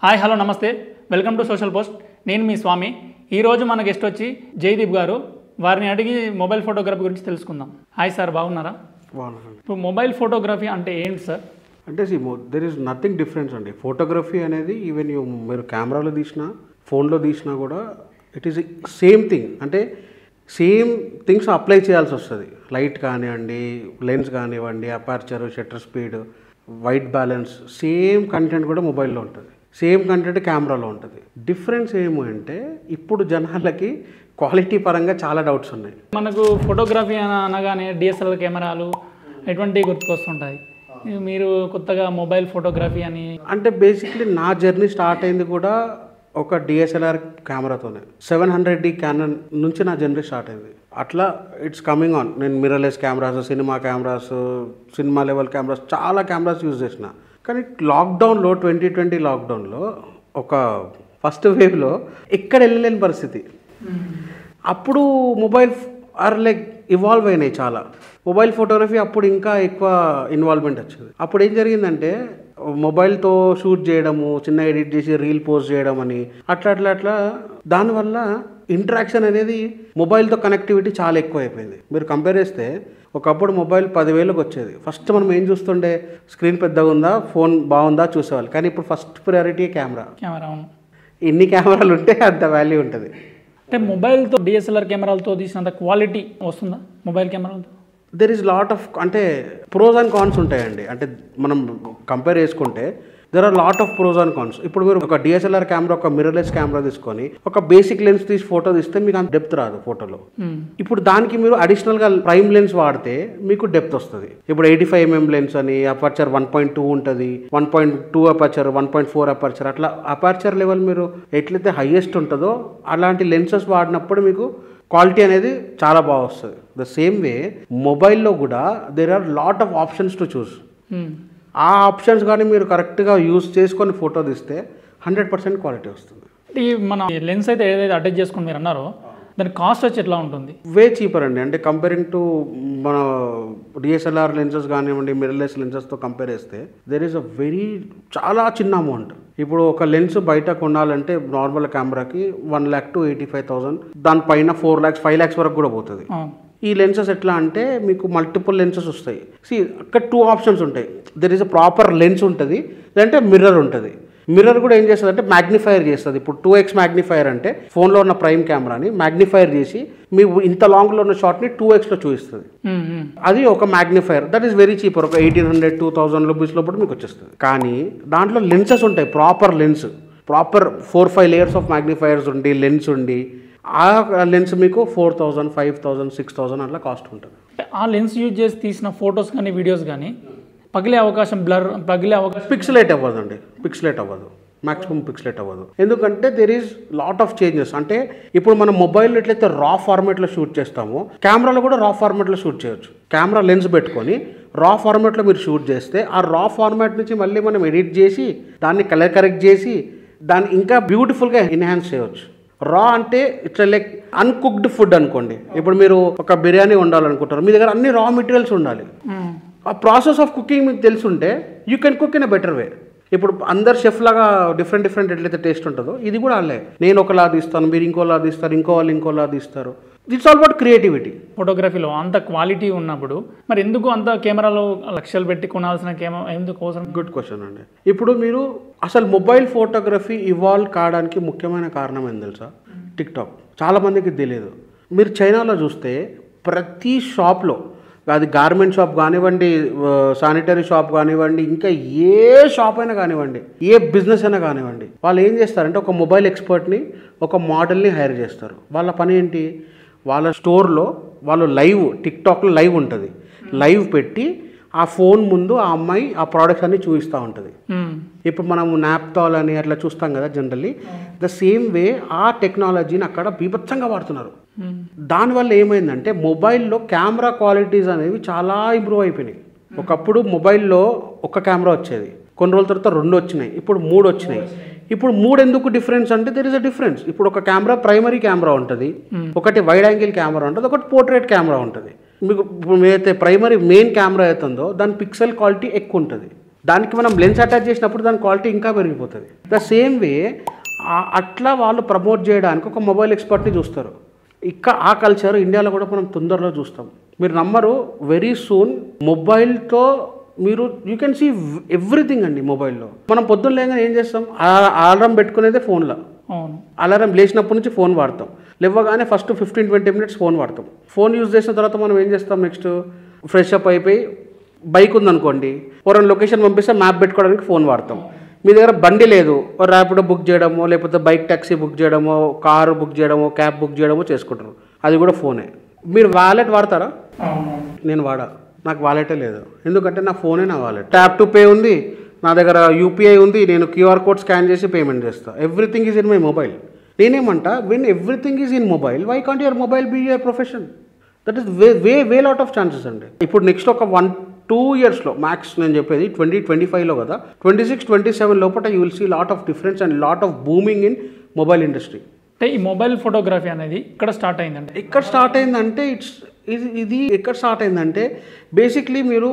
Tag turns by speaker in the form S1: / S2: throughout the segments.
S1: Hi hello నమస్తే welcome to social post. నేను మీ స్వామి. ఈరోజు మన గెస్ట్ వచ్చి జయదీప్ గారు. వారిని అడిగి మొబైల్ ఫోటోగ్రఫీ గురించి తెలుసుకుందాం. హాయ్ సార్, బాగున్నారా? ఇప్పుడు మొబైల్ ఫోటోగ్రఫీ అంటే ఏంటి సార్?
S2: అంటే దెర్ ఈజ్ నథింగ్ డిఫరెన్స్ అండి. ఫోటోగ్రఫీ అనేది ఈవెన్ మీరు కెమెరాలో తీసినా ఫోన్లో తీసినా కూడా ఇట్ ఈస్ సేమ్ థింగ్. అంటే సేమ్ థింగ్స్ అప్లై చేయాల్సి వస్తుంది. లైట్ కానివ్వండి, లెన్స్ కానివ్వండి, aperture, shutter speed, white balance, same content కూడా మొబైల్లో ఉంటుంది, సేమ్ కంటెంట్ కెమెరాలో ఉంటుంది. డిఫరెన్స్ ఏమో అంటే ఇప్పుడు జనాలకి క్వాలిటీ పరంగా చాలా డౌట్స్ ఉన్నాయి.
S1: మనకు ఫోటోగ్రఫీ అనగానే డిఎస్ఎల్ఆర్ కెమెరాలు ఎటువంటివి గుర్తుకొస్తుంటాయి. మీరు కొత్తగా మొబైల్ ఫోటోగ్రఫీ అని
S2: అంటే బేసిక్లీ నా జర్నీ స్టార్ట్ అయింది కూడా ఒక డిఎస్ఎల్ఆర్ కెమెరాతోనే. 700D క్యానన్ నుంచి నా జర్నీ స్టార్ట్ అయింది. అట్లా ఇట్స్ కమింగ్ ఆన్. నేను mirrorless cameras, cinema cameras, cinema level cameras, చాలా కెమెరాస్ యూజ్ చేసిన. కానీ లాక్డౌన్లో 2020 లాక్డౌన్లో ఒక ఫస్ట్ వేవ్లో ఎక్కడ వెళ్ళలేని పరిస్థితి. అప్పుడు మొబైల్ లైక్ ఇవాల్వ్ అయినాయి చాలా. మొబైల్ ఫోటోగ్రఫీ అప్పుడు ఇంకా ఎక్కువ ఇన్వాల్వ్మెంట్ వచ్చింది. అప్పుడు ఏం జరిగిందంటే మొబైల్తో షూట్ చేయడము, చిన్న ఎడిట్ చేసి రీల్ పోస్ట్ చేయడం అని అట్లా దానివల్ల ఇంటరాక్షన్ అనేది మొబైల్తో కనెక్టివిటీ చాలా ఎక్కువ అయిపోయింది. మీరు కంపేర్ చేస్తే ఒకప్పుడు మొబైల్ 10,000కి వచ్చేది. ఫస్ట్ మనం ఏం చూస్తుండే, స్క్రీన్ పెద్దగా ఉందా, ఫోన్ బాగుందా చూసేవాళ్ళు. కానీ ఇప్పుడు ఫస్ట్ ప్రయారిటీ కెమెరా. ఎన్ని కెమెరాలు ఉంటే అంత వాల్యూ ఉంటుంది.
S1: అంటే మొబైల్తో డిఎస్ఎల్ఆర్ కెమెరాలతో తీసినంత క్వాలిటీ వస్తుందా మొబైల్ కెమెరాలతో?
S2: దెర్ ఈజ్ లాట్ ఆఫ్ అంటే ప్రోస్ అండ్ కాన్స్ ఉంటాయండి. అంటే మనం కంపేర్ చేసుకుంటే there are lot of pros and cons. ఇప్పుడు మీరు ఒక డిఎస్ఎల్ఆర్ కెమెరా, ఒక మిర్రర్లెస్ కెమెరా తీసుకొని ఒక బేసిక్ లెన్స్ తీసి ఫోటో తీస్తే మీకు అంత డెప్త్ రాదు ఫోటోలో. ఇప్పుడు దానికి మీరు అడిషనల్గా ప్రైమ్ లెన్స్ వాడితే మీకు డెప్త్ వస్తుంది. ఇప్పుడు 85mm లెన్స్ అని, అపర్చర్ 1.2 ఉంటుంది, 1.2 అపర్చర్, 1.4 అపర్చర్, అట్లా అపర్చర్ లెవెల్ మీరు ఎట్లయితే హైయెస్ట్ ఉంటుందో అలాంటి లెన్సెస్ వాడినప్పుడు మీకు క్వాలిటీ అనేది చాలా బాగా వస్తుంది. ద సేమ్ వే మొబైల్లో కూడా there are lot of options to choose. ఆ ఆప్షన్స్ కానీ మీరు కరెక్ట్గా యూజ్ చేసుకొని ఫోటో తీస్తే 100% క్వాలిటీ వస్తుంది.
S1: ఈ మన లెన్స్ అయితే ఏదైతే అటాచ్ చేసుకుని మీరు అన్నారో దాని కాస్ట్ వచ్చి ఎట్లా ఉంటుంది?
S2: వే చీపర్ అండి. అంటే కంపేరింగ్ టు మన డిఎస్ఎల్ఆర్ లెన్సెస్ కానివ్వండి, మిర్రర్లెస్ లెన్సెస్తో కంపేర్ చేస్తే దెర్ ఈస్ చాలా చిన్న అమౌంట్. ఇప్పుడు ఒక లెన్స్ బయట కొనాలంటే నార్మల్ కెమెరాకి 1 lakh to 85,000, దానిపైన 4 lakhs 5 lakhs వరకు కూడా పోతుంది. ఈ లెన్సెస్ ఎట్లా అంటే మీకు మల్టిపుల్ లెన్సెస్ వస్తాయి. అక్కడ 2 ఆప్షన్స్ ఉంటాయి. There is a proper lens ఉంటుంది, లేదంటే మిర్రర్ ఉంటుంది. మిర్రర్ కూడా ఏం చేస్తుంది అంటే మ్యాగ్నిఫైర్ చేస్తుంది. ఇప్పుడు 2x మ్యాగ్నిఫైర్ అంటే ఫోన్లో ఉన్న ప్రైమ్ కెమెరాని మ్యాగ్నిఫైర్ చేసి మీ ఇంత లాంగ్లో ఉన్న షాట్ని 2xలో చూపిస్తుంది. అది ఒక magnifier. That is very cheaper. ఒక 1800 2000 రూపీస్ లోపల మీకు వచ్చేస్తుంది. కానీ దాంట్లో లెన్సెస్ ఉంటాయి, proper lens, proper 4-5 layers of magnifiers ఉండి లెన్స్ ఉండి ఆ లెన్స్ మీకు 4,000 5,000 6,000 అట్లా కాస్ట్ ఉంటుంది.
S1: ఆ లెన్స్ యూజ్ చేసి తీసిన ఫొటోస్ కానీ వీడియోస్ కానీ పగిలే అవకాశం, పగిలే అవకాశం,
S2: పిక్సలేట్ అవ్వదండి. పిక్సలేట్ అవ్వదు, మ్యాక్సిమం పిక్సలేట్ అవ్వదు. ఎందుకంటే there is lot of changes. అంటే ఇప్పుడు మనం మొబైల్లో ఎట్లయితే రా ఫార్మేట్లో షూట్ చేస్తామో కెమెరాలో కూడా రా ఫార్మేట్లో షూట్ చేయొచ్చు. కెమెరా లెన్స్ పెట్టుకొని రా ఫార్మేట్లో మీరు షూట్ చేస్తే ఆ రా ఫార్మాట్ నుంచి మళ్ళీ మనం ఎడిట్ చేసి దాన్ని కలర్ కరెక్ట్ చేసి దాన్ని ఇంకా బ్యూటిఫుల్గా ఎన్హాన్స్ చేయవచ్చు. రా అంటే ఇట్లా లైక్ అన్కుక్డ్ ఫుడ్ అనుకోండి. ఇప్పుడు మీరు ఒక బిర్యానీ వండాలనుకుంటారు, మీ దగ్గర అన్ని రా మెటీరియల్స్ ఉండాలి. ఆ ప్రాసెస్ ఆఫ్ కుకింగ్ మీకు తెలుసుంటే you can cook in a better way. ఇప్పుడు అందరు షెఫ్ లాగా డిఫరెంట్ ఎట్లయితే టేస్ట్ ఉంటుందో ఇది కూడా అల్లే. నేను ఒకలా తీస్తాను, మీరు ఇంకోలా తీస్తారు, ఇంకో వాళ్ళు ఇంకోలా తీస్తారు. It's all about creativity.
S1: ఫోటోగ్రఫీలో అంత క్వాలిటీ ఉన్నప్పుడు మరి ఎందుకు అంత కెమెరాలో లక్షలు పెట్టి కొనాల్సిన ఎందుకు అవసరం?
S2: గుడ్ క్వశ్చన్ అండి. ఇప్పుడు మీరు అసలు మొబైల్ ఫోటోగ్రఫీ ఇవాల్వ్ కావడానికి ముఖ్యమైన కారణం ఏంటి తెలుసా? టిక్టాక్. చాలామందికి తెలియదు. మీరు చైనాలో చూస్తే ప్రతి షాప్లో, అది గార్మెంట్ షాప్ కానివ్వండి, శానిటరీ షాప్ కానివ్వండి, ఇంకా ఏ షాప్ అయినా కానివ్వండి, ఏ బిజినెస్ అయినా కానివ్వండి, వాళ్ళు ఏం చేస్తారంటే ఒక మొబైల్ ఎక్స్పర్ట్ని, ఒక మోడల్ని హైర్ చేస్తారు. వాళ్ళ పని ఏంటి? వాళ్ళ స్టోర్లో వాళ్ళు లైవ్, టిక్టాక్లో లైవ్ ఉంటుంది, లైవ్ పెట్టి ఆ ఫోన్ ముందు ఆ అమ్మాయి ఆ ప్రోడక్ట్స్ అన్ని చూపిస్తూ ఉంటుంది. ఇప్పుడు మనము నాప్తాల్ అని అట్లా చూస్తాం కదా జనరల్లీ. ద సేమ్ వే ఆ టెక్నాలజీని అక్కడ బీభత్సంగా వాడుతున్నారు. దానివల్ల ఏమైందంటే మొబైల్లో కెమెరా క్వాలిటీస్ అనేవి చాలా ఇంప్రూవ్ అయిపోయినాయి. ఒకప్పుడు మొబైల్లో ఒక కెమెరా వచ్చేది, కొన్ని రోజుల తర్వాత 2 వచ్చినాయి, ఇప్పుడు 3 వచ్చినాయి. ఇప్పుడు 3 ఎందుకు డిఫరెన్స్ అంటే దెర్ ఇస్ అ డిఫరెన్స్. ఇప్పుడు ఒక కెమెరా ప్రైమరీ కెమెరా ఉంటుంది, ఒకటి వైడ్ యాంగిల్ కెమెరా ఉంటుంది, ఒకటి పోర్ట్రేట్ కెమెరా ఉంటుంది. మీకు ఏదైతే ప్రైమరీ మెయిన్ కెమెరా అవుతుందో దాని పిక్సెల్ క్వాలిటీ ఎక్కువ ఉంటుంది. దానికి మనం లెన్స్ అటాచ్ చేసినప్పుడు దాని క్వాలిటీ ఇంకా పెరిగిపోతుంది. ద సేమ్ వే అట్లా వాళ్ళు ప్రమోట్ చేయడానికి ఒక మొబైల్ ఎక్స్పర్ట్ని చూస్తారు. ఆ కల్చర్ ఇండియాలో కూడా మనం తొందరలో చూస్తాం. మీరు నమ్మరు, వెరీ సూన్ మొబైల్తో మీరు యూ కెన్ సీ ఎవ్రీథింగ్ అండి. మొబైల్లో మనం పొద్దున్న లేగానే ఏం చేస్తాం, అలారం పెట్టుకునేదే ఫోన్లో. అలారం లేచినప్పటి నుంచి ఫోన్ వాడతాం, లేవగానే ఫస్ట్ 15-20 minutes ఫోన్ వాడతాం. ఫోన్ యూజ్ చేసిన తర్వాత మనం ఏం చేస్తాం, నెక్స్ట్ ఫ్రెష్ అప్ అయిపోయి బైక్ ఉందనుకోండి, ఎవరైనా లొకేషన్ పంపిస్తే మ్యాప్ పెట్టుకోవడానికి ఫోన్ వాడతాం. మీ దగ్గర బండి లేదు, ర్యాపిడో బుక్ చేయడమో, లేకపోతే బైక్ ట్యాక్సీ బుక్ చేయడమో, కారు బుక్ చేయడమో, క్యాబ్ బుక్ చేయడమో చేసుకుంటారు. అది కూడా ఫోనే. మీరు వాలెట్ వాడతారా? నేను వాడా. నాకు వాలెటే లేదు, ఎందుకంటే నా ఫోనే నా వాలెట్. ట్యాప్ టు పే ఉంది నా దగ్గర, యూపీఐ ఉంది, నేను క్యూఆర్ కోడ్ స్కాన్ చేసి పేమెంట్ చేస్తాను. Everything is in my mobile. నేనేమంటా, when everything is in mobile, why can't your mobile be your profession? That is way lot of chances అండి. ఇప్పుడు నెక్స్ట్ ఒక 1-2 yearsలో మ్యాక్స్, నేను చెప్పేది 2025లో కదా, 26-27 లోపల you will see lot of difference and lot of booming in mobile industry.
S1: అంటే ఈ mobile photography అనేది ఇక్కడ స్టార్ట్ అయిందంటే
S2: ఎక్కడ స్టార్ట్ అయిందంటే బేసిక్లీ మీరు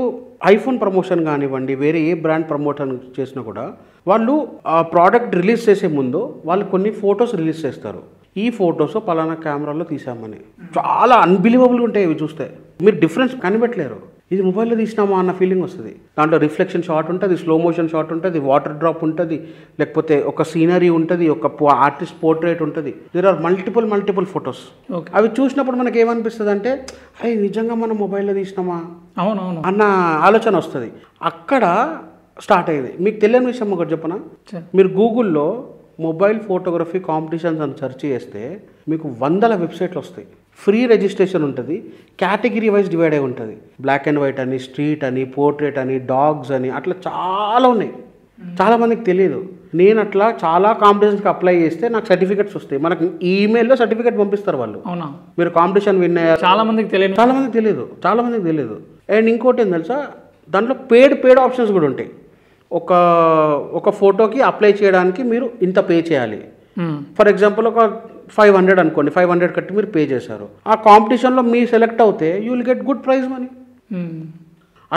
S2: ఐఫోన్ ప్రమోషన్ కానివ్వండి, వేరే ఏ బ్రాండ్ ప్రమోషన్ చేసినా కూడా వాళ్ళు ఆ ప్రోడక్ట్ రిలీజ్ చేసే ముందు వాళ్ళు కొన్ని ఫొటోస్ రిలీజ్ చేస్తారు. ఈ ఫొటోస్ పలానా కెమెరాలో తీసామని. చాలా అన్బిలీవబుల్గా ఉంటాయి ఇవి చూస్తే. మీరు డిఫరెన్స్ కనిపెట్టలేరు. ఇది మొబైల్లో తీసినామా అన్న ఫీలింగ్ వస్తుంది. దాంట్లో రిఫ్లెక్షన్ షాట్ ఉంటుంది, స్లో మోషన్ షాట్ ఉంటుంది, వాటర్ డ్రాప్ ఉంటుంది, లేకపోతే ఒక సీనరీ ఉంటుంది, ఒక ఆర్టిస్ట్ పోర్ట్రేట్ ఉంటుంది. There are multiple photos. అవి చూసినప్పుడు మనకి ఏమనిపిస్తుంది అంటే, అవి నిజంగా మనం మొబైల్లో తీసినామా
S1: అవునవును
S2: అన్న ఆలోచన వస్తుంది. అక్కడ స్టార్ట్ అయ్యేది. మీకు తెలియని విషయం ఒకటి చెప్పనా, మీరు గూగుల్లో మొబైల్ ఫోటోగ్రఫీ కాంపిటీషన్స్ అని సెర్చ్ చేస్తే మీకు 100 వెబ్సైట్లు వస్తాయి. ఫ్రీ రిజిస్ట్రేషన్ ఉంటుంది, కేటగిరీ వైజ్ డివైడ్ అయి ఉంటుంది. బ్లాక్ అండ్ వైట్ అని, స్ట్రీట్ అని, పోర్ట్రేట్ అని, డాగ్స్ అని, అట్లా చాలా ఉన్నాయి. చాలామందికి తెలియదు. నేను అట్లా చాలా కాంపిటీషన్స్కి అప్లై చేస్తే నాకు సర్టిఫికెట్స్ వస్తాయి. మనకు ఈమెయిల్లో సర్టిఫికెట్ పంపిస్తారు వాళ్ళు.
S1: అవునా,
S2: మీరు కాంపిటీషన్ విన్ అయ్యారు.
S1: చాలా మందికి
S2: తెలియదు. అండ్ ఇంకోటి ఏం తెలుసా, దాంట్లో పేడ్ ఆప్షన్స్ కూడా ఉంటాయి. ఒక ఫోటోకి అప్లై చేయడానికి మీరు ఇంత పే చేయాలి. ఫర్ ఎగ్జాంపుల్ ఒక 500 అనుకోండి, 500 కట్టి మీరు పే చేశారు. ఆ కాంపిటీషన్లో మీరు సెలెక్ట్ అవుతే you will get good prize money.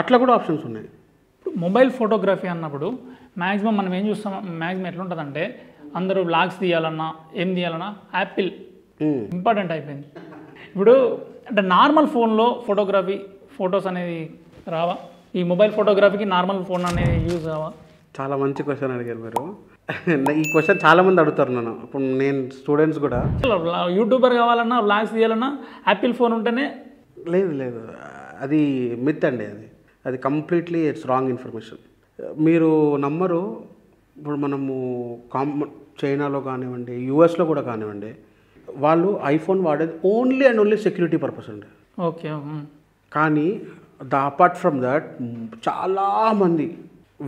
S2: అట్లా కూడా ఆప్షన్స్ ఉన్నాయి.
S1: మొబైల్ ఫోటోగ్రఫీ అన్నప్పుడు మ్యాక్సిమం మనం ఏం చూస్తాం, మ్యాక్సిమం ఎట్లుంటుందంటే అందరూ వ్లాగ్స్ తీయాలన్నా ఏం తీయాలన్నా యాపిల్ ఇంపార్టెంట్ అయిపోయింది. ఇప్పుడు అంటే నార్మల్ ఫోన్లో ఫొటోస్ అనేది రావా? ఈ మొబైల్ ఫోటోగ్రఫీకి నార్మల్ ఫోన్ అనేది యూజ్ కావా?
S2: చాలా మంచి క్వశ్చన్ అడిగారు మీరు. ఈ క్వశ్చన్ చాలామంది అడుగుతారు నన్ను. ఇప్పుడు నేను స్టూడెంట్స్ కూడా,
S1: యూట్యూబర్ కావాలన్నా వ్లాగ్స్ తీయాలన్నా యాపిల్ ఫోన్ ఉంటేనే.
S2: లేదు, అది మిత్ అండి. అది కంప్లీట్లీ ఇట్స్ రాంగ్ ఇన్ఫర్మేషన్. మీరు నమ్మరు. ఇప్పుడు మనము చైనాలో కానివ్వండి, యూఎస్లో కూడా కానివ్వండి, వాళ్ళు ఐఫోన్ వాడేది only and only security purpose అండి.
S1: ఓకే.
S2: కానీ అపార్ట్ ఫ్రమ్ దట్ చాలామంది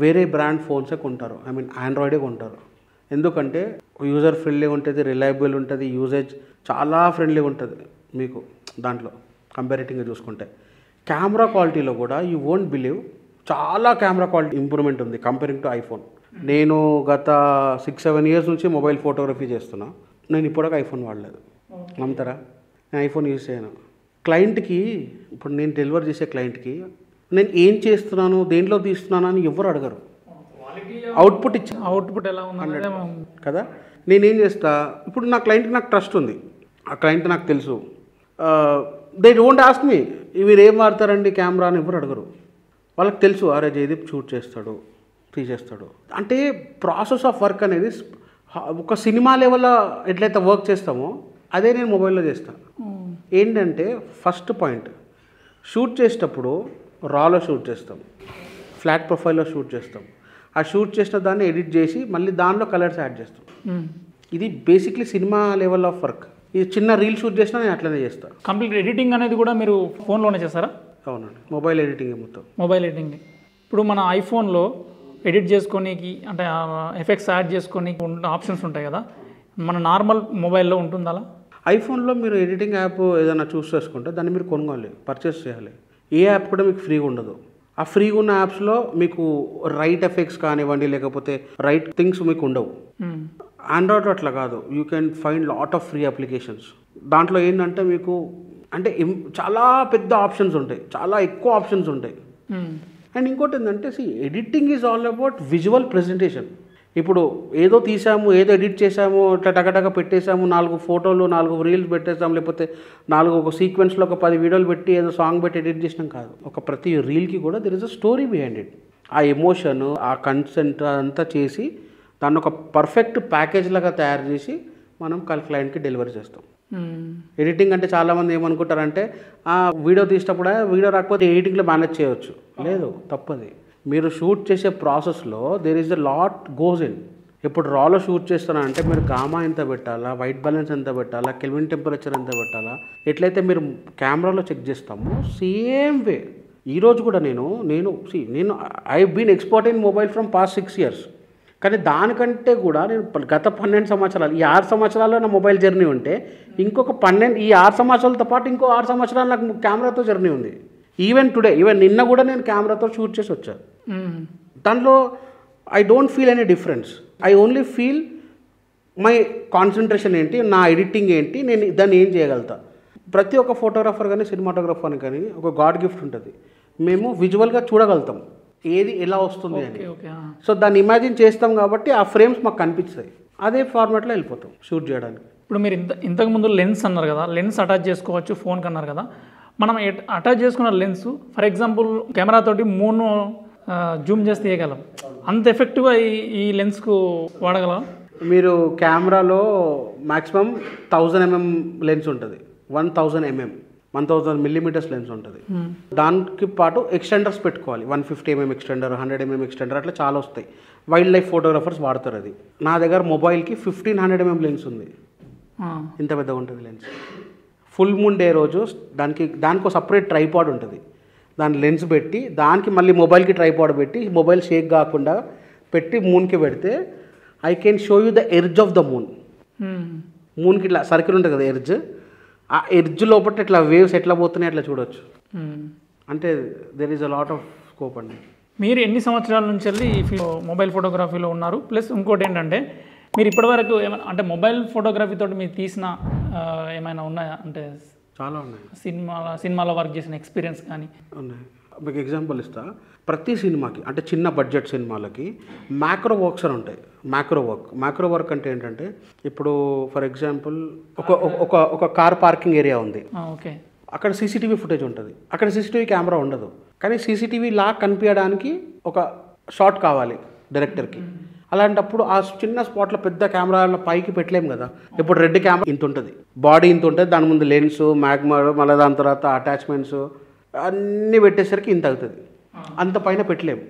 S2: వేరే బ్రాండ్ ఫోన్సే కొంటారు. ఐ మీన్ ఆండ్రాయిడే కొంటారు. ఎందుకంటే యూజర్ ఫ్రెండ్లీగా ఉంటుంది, రిలయబుల్ ఉంటుంది, యూజేజ్ చాలా ఫ్రెండ్లీగా ఉంటుంది మీకు. దాంట్లో కంపారిటివ్గా చూసుకుంటే కెమెరా క్వాలిటీలో కూడా యూ వోంట్ బిలీవ్, చాలా కెమెరా క్వాలిటీ ఇంప్రూవ్మెంట్ ఉంది కంపేరింగ్ టు ఐఫోన్. నేను గత 6-7 years నుంచి మొబైల్ ఫోటోగ్రఫీ చేస్తున్నా. నేను ఇప్పటిదాకా ఐఫోన్ వాడలేదు. నమ్ముతారా? నేను ఐఫోన్ యూజ్ చేయను. క్లయింట్కి, ఇప్పుడు నేను డెలివర్ చేసే క్లయింట్కి నేను ఏం చేస్తున్నాను, దేంట్లో తీస్తున్నాను అని ఎవరు అడగరు.
S1: అవుట్పుట్ ఎలా ఉంది
S2: కదా. నేనేం చేస్తా, ఇప్పుడు నా క్లయింట్కి నాకు ట్రస్ట్ ఉంది, ఆ క్లయింట్ నాకు తెలుసు. దే డోంట్ ఆస్క్ మీ మీరు ఏం వాడతారండి కెమెరా అని ఎవరు అడగరు. వాళ్ళకి తెలుసు, అరే జయదీప్ షూట్ చేస్తాడు, తీసేస్తాడు. అంటే ప్రాసెస్ ఆఫ్ వర్క్ అనేది ఒక సినిమా లెవెల్లో ఎట్లయితే వర్క్ చేస్తామో అదే నేను మొబైల్లో చేస్తాను. ఏంటంటే ఫస్ట్ పాయింట్, షూట్ చేసేటప్పుడు రాలో షూట్ చేస్తాం, ఫ్లాట్ ప్రొఫైల్లో షూట్ చేస్తాం. ఆ షూట్ చేసిన దాన్ని ఎడిట్ చేసి మళ్ళీ దానిలో కలర్స్ యాడ్ చేస్తాం. ఇది basically cinema level of work. ఇది చిన్న రీల్ షూట్ చేసినా నేను అట్లనే చేస్తాను.
S1: కంప్లీట్ ఎడిటింగ్ అనేది కూడా మీరు ఫోన్లోనే చేస్తారా?
S2: అవునండి, మొబైల్ ఎడిటింగ్ మొత్తం.
S1: Mobile editing. ఇప్పుడు మన ఐఫోన్లో ఎడిట్ చేసుకోనికి అంటే ఎఫెక్ట్స్ యాడ్ చేసుకోనికి ఆప్షన్స్ ఉంటాయి కదా, మన నార్మల్ మొబైల్లో ఉంటుందా అలా?
S2: ఐఫోన్లో మీరు ఎడిటింగ్ యాప్ ఏదైనా చూస్ చేసుకుంటే దాన్ని మీరు కొనుక్కోవాలి, పర్చేస్ చేయాలి. ఏ యాప్ కూడా మీకు ఫ్రీగా ఉండదు. ఆ ఫ్రీగా ఉన్న యాప్స్లో మీకు రైట్ ఎఫెక్ట్స్ కానివ్వండి, లేకపోతే రైట్ థింగ్స్ మీకు ఉండవు. ఆండ్రాయిడ్ అట్లా కాదు, you can find lot of free applications. దాంట్లో ఏంటంటే మీకు అంటే చాలా పెద్ద ఆప్షన్స్ ఉంటాయి, చాలా ఎక్కువ ఆప్షన్స్ ఉంటాయి. అండ్ ఇంకోటి ఏంటంటే editing is all about visual presentation. ఇప్పుడు ఏదో తీసాము, ఏదో ఎడిట్ చేసాము, ఇట్లా టగటగ పెట్టేసాము, 4 ఫోటోలు 4 రీల్స్ పెట్టేసాము, లేకపోతే 4 ఒక సీక్వెన్స్లో ఒక 10 వీడియోలు పెట్టి ఏదో సాంగ్ పెట్టి ఎడిట్ చేసినాం కాదు. ఒక ప్రతి రీల్కి కూడా there is a story behind it. ఆ ఎమోషన్, ఆ కన్సెంట్ అంతా చేసి దాన్ని ఒక పర్ఫెక్ట్ ప్యాకేజ్ లాగా తయారు చేసి మనం క్లయింట్కి డెలివరీ చేస్తాం. ఎడిటింగ్ అంటే చాలామంది ఏమనుకుంటారంటే వీడియో తీసేటప్పుడు వీడియో రాకపోతే ఎడిటింగ్లో మేనేజ్ చేయవచ్చు. లేదు, తప్పది. మీరు షూట్ చేసే ప్రాసెస్లో there is a lot goes in. ఇప్పుడు రాలో షూట్ చేస్తున్నారంటే మీరు గామా ఎంత పెట్టాలా, వైట్ బ్యాలెన్స్ ఎంత పెట్టాలా, కెల్విన్ టెంపరేచర్ ఎంత పెట్టాలా, ఎట్లయితే మీరు కెమెరాలో చెక్ చేస్తామో సేమ్ వే ఈరోజు కూడా నేను I been expert in mobile from past 6 years. కానీ దానికంటే కూడా నేను గత 12 సంవత్సరాలు, ఈ 6 సంవత్సరాల్లో నా మొబైల్ జర్నీ ఉంటే ఇంకొక 12, ఈ 6 సంవత్సరాలతో పాటు ఇంకో 6 సంవత్సరాలు నాకు కెమెరాతో జర్నీ ఉంది. ఈవెన్ నిన్న కూడా నేను కెమెరాతో షూట్ చేసి వచ్చాను. దాంట్లో I don't feel any difference. I only feel my concentration ఏంటి, నా ఎడిటింగ్ ఏంటి, నేను దాన్ని ఏం చేయగలుగుతా. ప్రతి ఒక్క ఫోటోగ్రాఫర్ కానీ సినిమాటోగ్రాఫర్ కానీ ఒక గాడ్ గిఫ్ట్ ఉంటుంది. మేము విజువల్గా చూడగలుగుతాం ఏది ఎలా వస్తుంది అని. సో దాన్ని ఇమాజిన్ చేస్తాం కాబట్టి ఆ ఫ్రేమ్స్ మాకు కనిపిస్తాయి. అదే ఫార్మాట్లో వెళ్ళిపోతాం షూట్ చేయడానికి.
S1: ఇప్పుడు మీరు ఇంతకుముందు లెన్స్ అన్నారు కదా, లెన్స్ అటాచ్ చేసుకోవచ్చు ఫోన్కి అన్నారు కదా. మనం అటాచ్ చేసుకున్న లెన్స్ ఫర్ ఎగ్జాంపుల్ కెమెరా తోటి 3 జూమ్ చేసి తీయగలం. అంత ఎఫెక్టివ్గా ఈ లెన్స్కు వాడగలం.
S2: మీరు కెమెరాలో మ్యాక్సిమం 1000 mm లెన్స్ ఉంటుంది, 1000 mm 1000 mm లెన్స్ ఉంటుంది. దానికి పాటు ఎక్స్టెండర్స్ పెట్టుకోవాలి. 150 mm ఎక్స్టెండర్, 100 mm ఎక్స్టెండర్, అట్లా చాలా వస్తాయి. వైల్డ్ లైఫ్ ఫోటోగ్రాఫర్స్ వాడతారు అది. నా దగ్గర మొబైల్కి 1500 mm లెన్స్ ఉంది. ఇంత పెద్దగా ఉంటుంది లెన్స్. ఫుల్ మూన్ డే రోజు దానికి సపరేట్ ట్రైపాడ్ ఉంటుంది. దాని లెన్స్ పెట్టి దానికి మళ్ళీ మొబైల్కి ట్రైపాడ్ పెట్టి మొబైల్ షేక్ కాకుండా పెట్టి మూన్కి పెడితే I can show you the edge of the moon. మూన్కి ఇట్లా సర్కిల్ ఉంటుంది కదా ఎడ్జ్, ఆ ఎడ్జ్ లోపల ఇట్లా వేవ్స్ ఎట్లా పోతున్నాయి అట్లా చూడవచ్చు. అంటే there is a lot of scope అండి.
S1: మీరు ఎన్ని సంవత్సరాల నుంచి వెళ్ళి ఈ మొబైల్ ఫోటోగ్రఫీలో ఉన్నారు? ప్లస్ ఇంకోటి ఏంటంటే మీరు ఇప్పటివరకు ఏమైనా అంటే మొబైల్ ఫోటోగ్రఫీతో మీరు తీసిన ఏమైనా ఉన్నాయా? అంటే
S2: చాలా ఉన్నాయి.
S1: సినిమాలో వర్క్ చేసిన ఎక్స్పీరియన్స్ కానీ
S2: ఉన్నాయి. మీకు ఎగ్జాంపుల్ ఇస్తా. ప్రతి సినిమాకి అంటే చిన్న బడ్జెట్ సినిమాలకి మ్యాక్రో వర్క్స్ అని ఉంటాయి. మ్యాక్రో వర్క్ అంటే ఏంటంటే ఇప్పుడు ఫర్ ఎగ్జాంపుల్ ఒక కార్ పార్కింగ్ ఏరియా ఉంది.
S1: ఓకే,
S2: అక్కడ సీసీటీవీ ఫుటేజ్ ఉంటుంది. అక్కడ సీసీటీవీ కెమెరా ఉండదు, కానీ సీసీటీవీ లా కనిపించడానికి ఒక షాట్ కావాలి డైరెక్టర్కి. అలాంటప్పుడు ఆ చిన్న స్పాట్లో పెద్ద కెమెరా పైకి పెట్టలేము కదా. ఇప్పుడు రెడ్ కెమెరా ఇంత ఉంటుంది, బాడీ ఇంత ఉంటుంది, దాని ముందు లెన్స్, మ్యాగ్మాడ్, మళ్ళీ దాని తర్వాత అటాచ్మెంట్స్ అన్నీ పెట్టేసరికి ఇంత అవుతుంది. అంత పైన పెట్టలేము.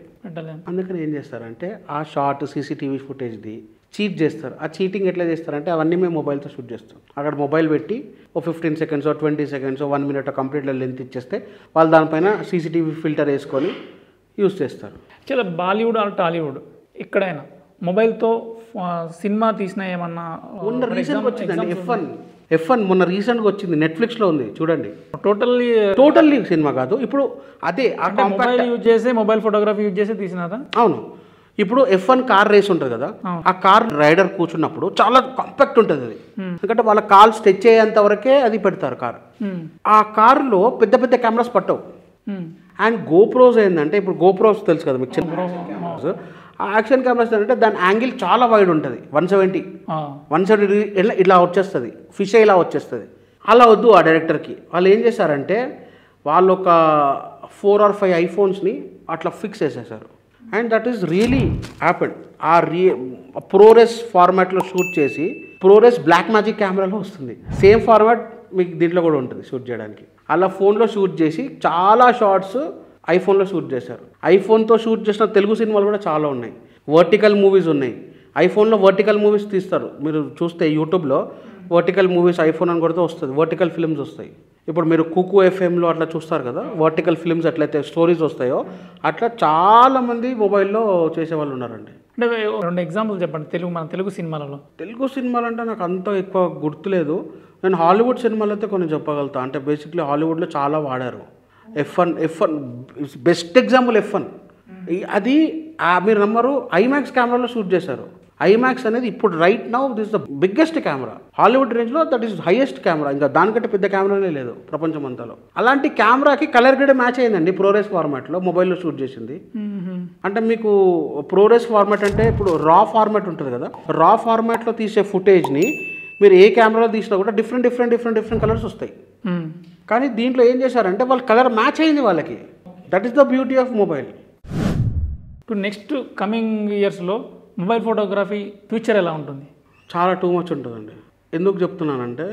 S2: అందుకని ఏం చేస్తారంటే ఆ షార్ట్ సీసీటీవీ ఫుటేజ్ది చీట్ చేస్తారు. ఆ చీటింగ్ ఎట్లా చేస్తారంటే అవన్నీ మేము మొబైల్తో షూట్ చేస్తాం. అక్కడ మొబైల్ పెట్టి ఓ 15 seconds 20 seconds 1 minute కంప్లీట్గా లెంత్ ఇచ్చేస్తే వాళ్ళు దానిపైన సీసీటీవీ ఫిల్టర్ వేసుకొని యూజ్ చేస్తారు.
S1: చాలా బాలీవుడ్ ఆర్ టాలీవుడ్ ఎక్కడైనా మొబైల్తో సినిమా తీసిన ఏమన్నా
S2: మొన్న రీసెంట్గా వచ్చిందండి F1 మొన్న రీసెంట్గా వచ్చింది, నెట్ఫ్లిక్స్లో ఉంది చూడండి. టోటల్లీ సినిమా కాదు. ఇప్పుడు అదే
S1: మొబైల్ యూజ్ చేసి మొబైల్ ఫోటోగ్రఫీ యూజ్ చేసి తీసినారా?
S2: అవును. ఇప్పుడు F1 కార్ రేస్ ఉంటుంది కదా, ఆ కార్ రైడర్ కూర్చున్నప్పుడు చాలా కాంపాక్ట్ ఉంటుంది అది. ఎందుకంటే వాళ్ళ కాల్ స్ట్రెచ్ అయ్యేంత వరకే అది పెడతారు కార్. ఆ కారులో పెద్ద పెద్ద కెమెరాస్ పట్టవు. అండ్ గోప్రోస్ ఏంటంటే ఇప్పుడు గోప్రోస్ తెలుసు కదా మీకు, చిన్న ఆ యాక్షన్ కెమెరాస్ ఏంటంటే దాని యాంగిల్ చాలా వైడ్ ఉంటుంది. 170 ఇలా వచ్చేస్తుంది, ఫిష్ ఇలా వచ్చేస్తుంది. అలా వద్దు ఆ డైరెక్టర్కి. వాళ్ళు ఏం చేశారంటే వాళ్ళు ఒక 4 or 5 iPhonesని అట్లా ఫిక్స్ చేసేసారు. And that is really happened. ఆ ప్రోరెస్ ఫార్మాట్లో షూట్ చేసి ప్రోరెస్ బ్లాక్ మ్యాజిక్ కెమెరాలో వస్తుంది. సేమ్ ఫార్మాట్ మీకు దీంట్లో కూడా ఉంటుంది షూట్ చేయడానికి. అలా ఫోన్లో షూట్ చేసి చాలా షార్ట్స్ ఐఫోన్లో షూట్ చేశారు. ఐఫోన్తో షూట్ చేసిన తెలుగు సినిమాలు కూడా చాలా ఉన్నాయి. వర్టికల్ మూవీస్ ఉన్నాయి. ఐఫోన్లో వర్టికల్ మూవీస్ తీస్తారు. మీరు చూస్తే యూట్యూబ్లో వర్టికల్ మూవీస్ ఐఫోన్ అని కొడితే వస్తుంది, వర్టికల్ ఫిల్మ్స్ వస్తాయి. ఇప్పుడు మీరు కుకు ఎఫ్ఎంలో అట్లా చూస్తారు కదా, వర్టికల్ ఫిల్మ్స్ ఎట్లయితే స్టోరీస్ వస్తాయో అట్లా చాలామంది మొబైల్లో చేసేవాళ్ళు ఉన్నారండి.
S1: అంటే 2 ఎగ్జాంపుల్ చెప్పండి మన తెలుగు సినిమాలలో.
S2: తెలుగు సినిమాలు అంటే నాకు అంత ఎక్కువ గుర్తులేదు. నేను హాలీవుడ్ సినిమాలు అయితే కొన్ని చెప్పగలుగుతా. అంటే బేసిక్లీ హాలీవుడ్లో చాలా వాడారు. F1 best example. F1 అది మీరు నమ్మరు, ఐమాక్స్ కెమెరాలో షూట్ చేశారు. ఐమాక్స్ అనేది ఇప్పుడు right now this the biggest camera. Hollywood రేంజ్లో దట్ ఈస్ హైయెస్ట్ కెమెరా. ఇంకా దానికంటే పెద్ద కెమెరానే లేదు ప్రపంచం అంతాలో. అలాంటి కెమెరాకి కలర్ గ్రేడ్ మ్యాచ్ అయిందండి ప్రోరేస్ ఫార్మాట్లో, మొబైల్లో షూట్ చేసింది. అంటే మీకు ప్రోరేస్ ఫార్మాట్ అంటే ఇప్పుడు రా ఫార్మాట్ ఉంటుంది కదా, రా ఫార్మాట్లో తీసే ఫుటేజ్ని మీరు ఏ కెమెరాలో తీసినా కూడా డిఫరెంట్ కలర్స్ వస్తాయి. కానీ దీంట్లో ఏం చేశారంటే వాళ్ళు కలర్ మ్యాచ్ అయింది వాళ్ళకి. That is the beauty of mobile.
S1: ఇప్పుడు నెక్స్ట్ కమింగ్ ఇయర్స్లో మొబైల్ ఫోటోగ్రఫీ ఫ్యూచర్ ఎలా ఉంటుంది?
S2: చాలా టూ మచ్ ఉంటుందండి. ఎందుకు చెప్తున్నానంటే